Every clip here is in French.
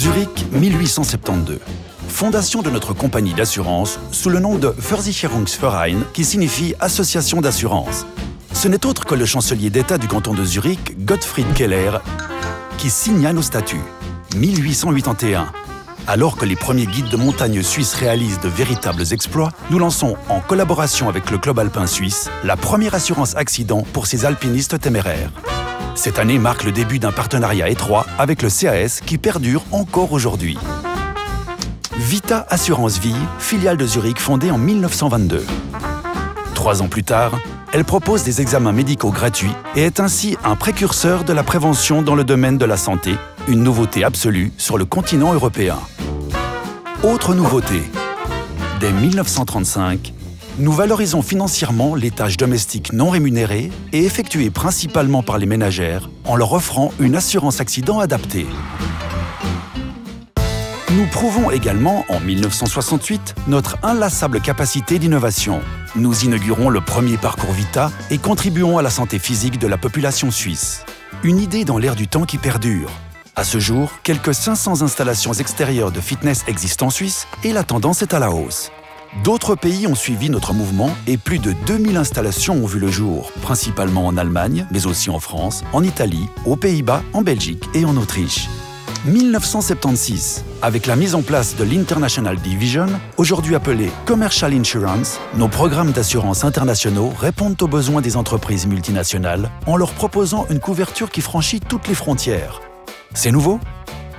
Zurich, 1872. Fondation de notre compagnie d'assurance sous le nom de Versicherungsverein qui signifie Association d'assurance. Ce n'est autre que le chancelier d'État du canton de Zurich, Gottfried Keller, qui signa nos statuts. 1881. Alors que les premiers guides de montagne suisses réalisent de véritables exploits, nous lançons, en collaboration avec le Club alpin suisse, la première assurance accident pour ces alpinistes téméraires. Cette année marque le début d'un partenariat étroit avec le CAS qui perdure encore aujourd'hui. Vita Assurance Vie, filiale de Zurich fondée en 1922. 3 ans plus tard, elle propose des examens médicaux gratuits et est ainsi un précurseur de la prévention dans le domaine de la santé, une nouveauté absolue sur le continent européen. Autre nouveauté, dès 1935, nous valorisons financièrement les tâches domestiques non rémunérées et effectuées principalement par les ménagères en leur offrant une assurance accident adaptée. Nous prouvons également, en 1968, notre inlassable capacité d'innovation. Nous inaugurons le premier parcours Vita et contribuons à la santé physique de la population suisse. Une idée dans l'air du temps qui perdure. À ce jour, quelques 500 installations extérieures de fitness existent en Suisse et la tendance est à la hausse. D'autres pays ont suivi notre mouvement et plus de 2000 installations ont vu le jour, principalement en Allemagne, mais aussi en France, en Italie, aux Pays-Bas, en Belgique et en Autriche. 1976, avec la mise en place de l'International Division, aujourd'hui appelée Commercial Insurance, nos programmes d'assurance internationaux répondent aux besoins des entreprises multinationales en leur proposant une couverture qui franchit toutes les frontières. C'est nouveau?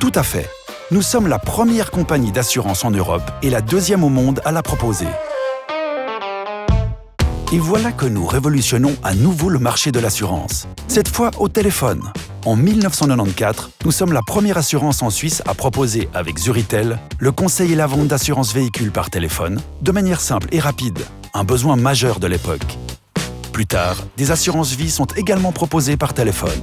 Tout à fait. Nous sommes la première compagnie d'assurance en Europe et la deuxième au monde à la proposer. Et voilà que nous révolutionnons à nouveau le marché de l'assurance, cette fois au téléphone. En 1994, nous sommes la première assurance en Suisse à proposer avec Zuritel le conseil et la vente d'assurance véhicule par téléphone, de manière simple et rapide, un besoin majeur de l'époque. Plus tard, des assurances vie sont également proposées par téléphone.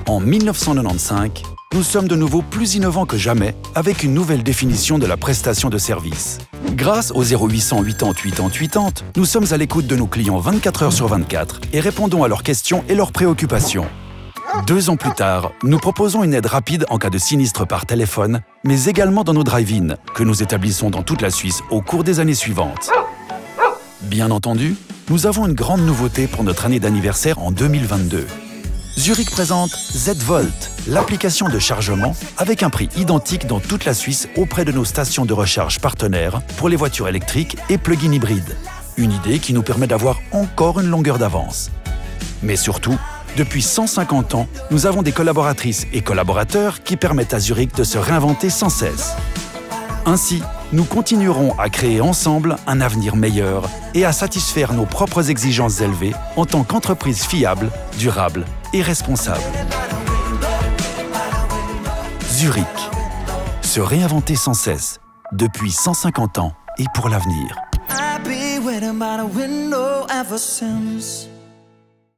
En 1995, nous sommes de nouveau plus innovants que jamais avec une nouvelle définition de la prestation de service. Grâce au 0800 80 80 80, nous sommes à l'écoute de nos clients 24 heures sur 24 et répondons à leurs questions et leurs préoccupations. 2 ans plus tard, nous proposons une aide rapide en cas de sinistre par téléphone, mais également dans nos drive-in, que nous établissons dans toute la Suisse au cours des années suivantes. Bien entendu, nous avons une grande nouveauté pour notre année d'anniversaire en 2022. Zurich présente Z-Volt, l'application de chargement avec un prix identique dans toute la Suisse auprès de nos stations de recharge partenaires pour les voitures électriques et plug-in hybrides. Une idée qui nous permet d'avoir encore une longueur d'avance. Mais surtout, depuis 150 ans, nous avons des collaboratrices et collaborateurs qui permettent à Zurich de se réinventer sans cesse. Ainsi, nous continuerons à créer ensemble un avenir meilleur et à satisfaire nos propres exigences élevées en tant qu'entreprise fiable, durable et responsable. Zurich. Se réinventer sans cesse, depuis 150 ans et pour l'avenir.